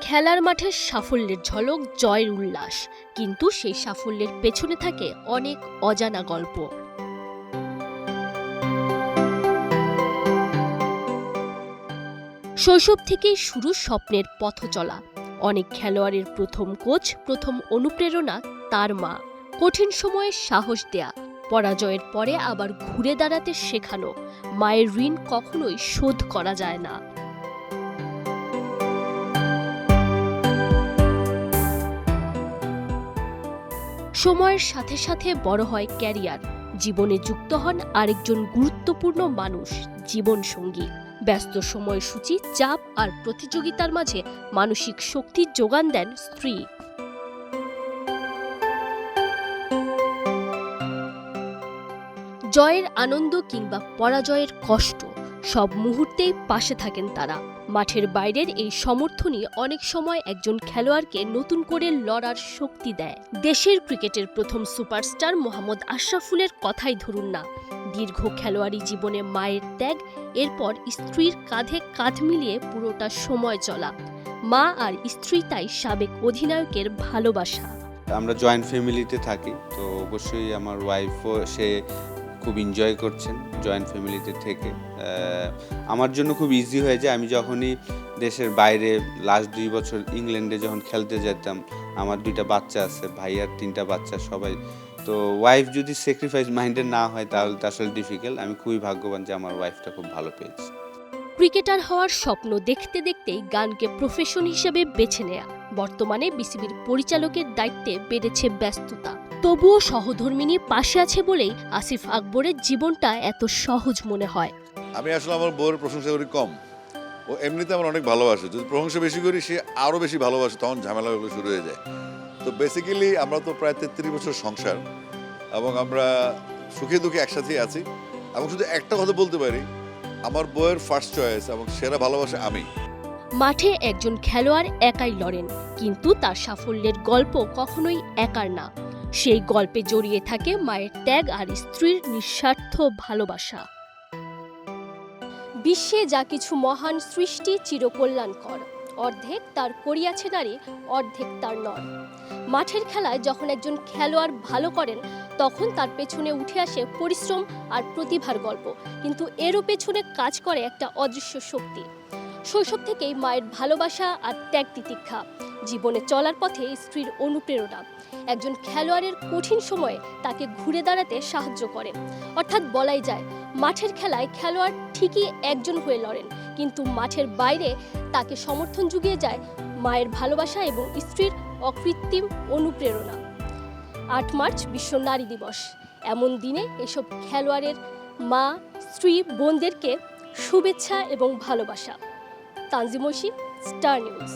খেলার মাঠে সাফল্যের ঝলক, জয়ের উল্লাস, কিন্তু সেই সাফল্যের পেছনে থাকে অনেক অজানা গল্প। শৈশব থেকেই শুরু স্বপ্নের পথ চলা। অনেক খেলোয়াড়ের প্রথম কোচ, প্রথম অনুপ্রেরণা তার মা। কঠিন সময়ে সাহস দেয়া, পরাজয়ের পরে আবার ঘুরে দাঁড়াতে শেখানো। মায়ের ঋণ কখনোই শোধ করা যায় না। সময়ের সাথে সাথে বড় হয় ক্যারিয়ার, জীবনে যুক্ত হন আরেকজন গুরুত্বপূর্ণ মানুষ, জীবনসঙ্গী। ব্যস্ত সময়সূচি, চাপ আর প্রতিযোগিতার মাঝে মানসিক শক্তির যোগান দেন স্ত্রী। জয়ের আনন্দ কিংবা পরাজয়ের কষ্ট, সব মুহূর্তেই পাশে থাকেন তারা। মাঠের বাইরের এই সমর্থনই অনেক সময় একজন খেলোয়াড়কে নতুন করে লড়ার শক্তি দেয়। দেশের ক্রিকেটের প্রথম সুপারস্টার মোহাম্মদ আশরাফুলের কথাই ধরুন না। দীর্ঘ খেলোয়াড়ি জীবনে মায়ের ত্যাগ, এরপর স্ত্রীর কাঁধে কাঁধ মিলিয়ে পুরোটা সময় চলা। মা আর স্ত্রী তাই সাবেক অধিনায়কের ভালোবাসা। আমরা জয়েন্ট ফ্যামিলিতে থাকি, তো অবশ্যই আমার ওয়াইফও সে খুব এনজয় করছেন জয়েন্ট ফ্যামিলিতে থেকে। আমার জন্য খুব ইজি হয়ে যায়। আমি যখনই দেশের বাইরে লাস্ট 2 বছর ইংল্যান্ডে যখন খেলতে যেতাম, আমার 2টা বাচ্চা আছে, ভাইয়ার 3টা বাচ্চা সবাই। তো ওয়াইফ যদি স্যাক্রিফাইস মাইন্ডের না হয় তাহলে তো আসলে ডিফিকাল্ট। আমি খুবই ভাগ্যবান যে আমার ওয়াইফটা খুব ভালো পেয়েছি। ক্রিকেটার হওয়ার স্বপ্ন দেখতে দেখতেই গানকে প্রফেশন হিসেবে বেছে নেয়া। বর্তমানে বিসিবির পরিচালকের দায়িত্বে বেড়েছে ব্যস্ততা। তবুও সহধর্মিনী পাশে আছে বলেই আসিফ আকবরের জীবনটা এত সহজ মনে হয়। আমি আসলে আমার বউয়ের প্রশংসা করি কম। ও এমনিতে আমার অনেক ভালোবাসে। যদি প্রশংসা বেশি করি সে আরও বেশি ভালোবাসে, তখন ঝামেলাগুলো শুরু হয়ে যায়। তো বেসিক্যালি আমরা তো প্রায় 33 বছর সংসার, এবং আমরা সুখে দুঃখে একসাথেই আছি। এবং শুধু একটা কথা বলতে পারি, আমার বউয়ের ফার্স্ট চয়েস এবং সেরা ভালোবাসা আমি। মাঠে একজন খেলোয়াড় একাই লড়েন, কিন্তু তার সাফল্যের গল্প কখনোই একার না। সেই গল্পে জড়িয়ে থাকে মায়ের ত্যাগ আর স্ত্রীর নিঃস্বার্থ ভালোবাসা। বিশ্বে যা কিছু মহান সৃষ্টি চিরকল্যাণকর, অর্ধেক তার করিয়াছে নারী, অর্ধেক তার নর। মাঠের খেলায় যখন একজন খেলোয়াড় ভালো করেন, তখন তার পেছনে উঠে আসে পরিশ্রম আর প্রতিভার গল্প, কিন্তু এরও পেছনে কাজ করে একটা অদৃশ্য শক্তি। শৈশব থেকেই মায়ের ভালোবাসা আর ত্যাগ তিতিক্ষা, জীবনে চলার পথে স্ত্রীর অনুপ্রেরণা একজন খেলোয়াড়ের কঠিন সময়ে তাকে ঘুরে দাঁড়াতে সাহায্য করে। অর্থাৎ বলাই যায়, মাঠের খেলায় খেলোয়াড় ঠিকই একজন হয়ে লড়েন, কিন্তু মাঠের বাইরে তাকে সমর্থন জুগিয়ে যায় মায়ের ভালোবাসা এবং স্ত্রীর অকৃত্রিম অনুপ্রেরণা। 8 মার্চ বিশ্ব নারী দিবস। এমন দিনে এসব খেলোয়াড়ের মা, স্ত্রী, বোনদেরকে শুভেচ্ছা এবং ভালোবাসা। Tanzim Oishi, star news.